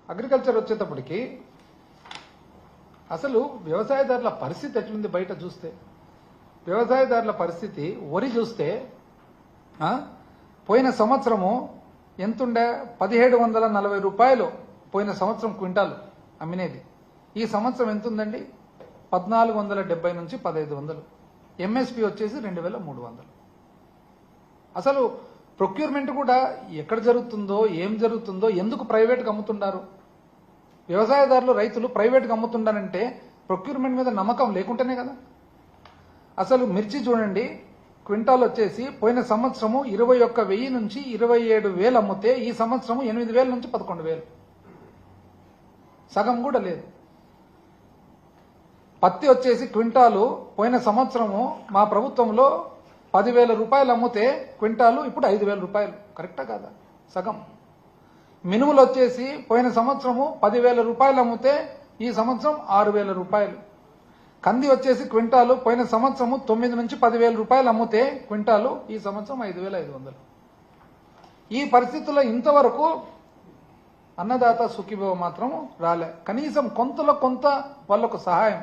Agriculture వచ్చేటప్పటికి అసలు వ్యవసాయదారుల పరిస్థితి ఎట్లుంది బయట చూస్తే? వ్యవసాయదారుల పరిస్థితి వరి చూస్తే పోయిన సంవత్సరము ఎంతుండే 1740 రూపాయలు పోయిన సంవత్సరం క్వింటాల్ అమ్మినేది. ఈ సంవత్సరం ఎంతుందండి? 1470 నుంచి 1500. ఎంఎస్పి వచ్చేసి 2300. అసలు ప్రొక్యూర్మెంట్ కూడా ఎక్కడ జరుగుతుందో, ఏం జరుగుతుందో, ఎందుకు ప్రైవేట్గా అమ్ముతున్నారు? వ్యవసాయదారులు, రైతులు ప్రైవేట్గా అమ్ముతుండారంటే ప్రొక్యూర్మెంట్ మీద నమ్మకం లేకుంటేనే కదా. అసలు మిర్చి చూడండి, క్వింటాల్ వచ్చేసి పోయిన సంవత్సరము 21,000 నుంచి 27,000 అమ్మితే ఈ సంవత్సరము 8,000 నుంచి 11,000, సగం కూడా లేదు. పత్తి వచ్చేసి క్వింటాలు పోయిన సంవత్సరము మా ప్రభుత్వంలో 10,000 రూపాయలు అమ్మితే క్వింటాలు ఇప్పుడు 5,000 రూపాయలు. కరెక్టా కాదా? సగం. మినుములు వచ్చేసి పోయిన సంవత్సరము 10,000 రూపాయలు అమ్మితే ఈ సంవత్సరం 6,000 రూపాయలు. కంది వచ్చేసి క్వింటాలు పోయిన సంవత్సరము 9 నుంచి 10,000 రూపాయలు అమ్మితే క్వింటాలు ఈ సంవత్సరం 5,500. ఈ పరిస్థితుల్లో ఇంతవరకు అన్నదాత సుఖీభవ మాత్రం రాలే. కనీసం కొంతలో కొంత వాళ్లకు సహాయం